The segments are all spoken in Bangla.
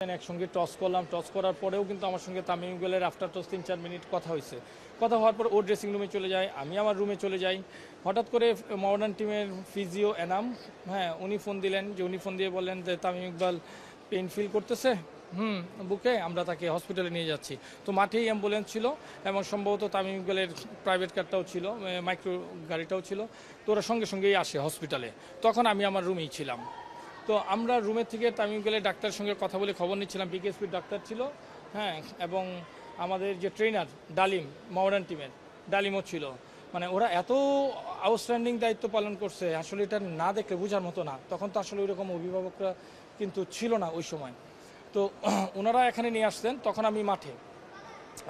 একসঙ্গে টস করলাম, টস করার পরেও কিন্তু আমার সঙ্গে তামিম ইকবালের আফটার টস 3-4 মিনিট কথা হয়েছে। কথা হওয়ার পর ও ড্রেসিং রুমে চলে যায়, আমি আমার রুমে চলে যাই। হঠাৎ করে মডার্ন টিমের ফিজিও এনাম, হ্যাঁ, উনি ফোন দিলেন, যে উনি ফোন দিয়ে বললেন যে তামিম ইকবাল পেইন ফিল করতেছে বুকে, আমরা তাকে হসপিটালে নিয়ে যাচ্ছি। তো মাঠেই অ্যাম্বুলেন্স ছিল এবং সম্ভবত তামিম ইকবালের প্রাইভেট কারটাও ছিল, মাইক্রো গাড়িটাও ছিল। তো ওরা সঙ্গে সঙ্গেই আসে হসপিটালে। তখন আমি আমার রুমেই ছিলাম। তো আমরা রুমের থেকে তামিম ইকবালের ডাক্তারের সঙ্গে কথা বলে খবর নিচ্ছিলাম। বিকেএসপির ডাক্তার ছিল, হ্যাঁ, এবং আমাদের যে ট্রেনার ডালিম, মডার্ন টিমের ডালিমও ছিল। মানে ওরা এত আউটস্ট্যান্ডিং দায়িত্ব পালন করছে, আসলে এটা না দেখলে বোঝার মতো না। তখন তো আসলে ওই রকম অভিভাবকরা কিন্তু ছিল না ওই সময়। তো ওনারা এখানে নিয়ে আসছেন, তখন আমি মাঠে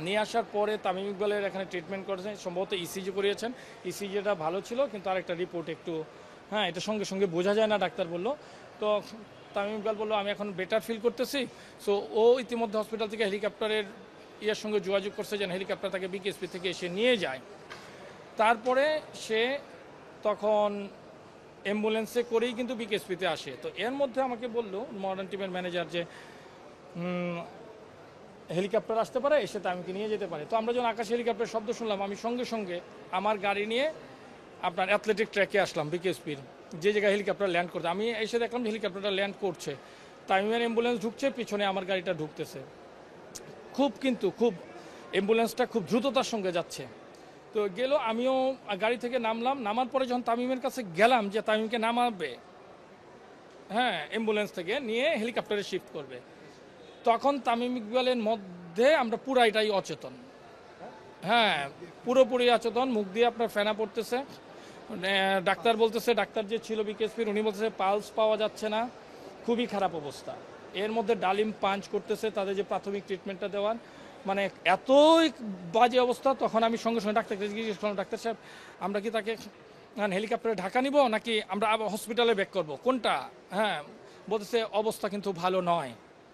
নিয়ে আসার পরে তামিম ইকবালের এখানে ট্রিটমেন্ট করেছেন, সম্ভবত ইসিজি করিয়েছেন। ইসিজিটা ভালো ছিল, কিন্তু আরেকটা রিপোর্ট একটু, হ্যাঁ, এটা সঙ্গে সঙ্গে বোঝা যায় না, ডাক্তার বললো। তো তামিম ইকবাল বললো আমি এখন বেটার ফিল করতেছি। সো ও ইতিমধ্যে হসপিটাল থেকে হেলিকপ্টারের ইয়ের সঙ্গে যোগাযোগ করছে, যেন হেলিকপ্টার তাকে বিকেএসপি থেকে এসে নিয়ে যায়। তারপরে সে তখন অ্যাম্বুলেন্সে করেই কিন্তু বিকেএসপিতে আসে। তো এর মধ্যে আমাকে বললো মডার্ন টিমের ম্যানেজার যে হেলিকপ্টার আসতে পারে, এসে তামিমকে নিয়ে যেতে পারে। তো আমরা যখন আকাশ হেলিকপ্টারের শব্দ শুনলাম, আমি সঙ্গে সঙ্গে আমার গাড়ি নিয়ে আপনার অ্যাথলেটিক ট্র্যাকে আসলাম বিকেএসপির, যে জায়গায় হেলিকপ্টার ল্যান্ড করছে। আমি এসে দেখলাম হেলিকপ্টারটা ল্যান্ড করছে, তামিমের অ্যাম্বুলেন্স ঢুকছে, পিছনে আমার গাড়িটা ঢুকতেছে। খুব অ্যাম্বুলেন্সটা খুব দ্রুততার সঙ্গে যাচ্ছে। তো গেল, আমিও গাড়ি থেকে নামলাম। নামার পরে যখন তামিমের কাছে গেলাম যে তামিমকে নামাবে, হ্যাঁ, অ্যাম্বুলেন্স থেকে নিয়ে হেলিকপ্টারে শিফট করবে, তখন তামিম ইকবালের মধ্যে আমরা পুরাইটাই অচেতন। হ্যাঁ, পুরোপুরি অচেতন, মুখ দিয়ে আপনার ফেনা পড়তেছে। ডাক্তার বলতেছে, ডাক্তার যে ছিল বিকেএসপির, উনি বলতেছে পালস পাওয়া যাচ্ছে না, খুবই খারাপ অবস্থা। এর মধ্যে ডালিম পাঞ্চ করতেছে, তাদের যে প্রাথমিক ট্রিটমেন্টটা দেওয়ার, মানে এতই বাজে অবস্থা। তখন আমি সঙ্গে সঙ্গে ডাক্তারকে জিজ্ঞেস করলাম, ডাক্তার সাহেব, আমরা কি তাকে হেলিকপ্টারে ঢাকা নিব নাকি আমরা আবার হসপিটালে ব্যাক করবো, কোনটা? হ্যাঁ, বলতেছে অবস্থা কিন্তু ভালো নয়।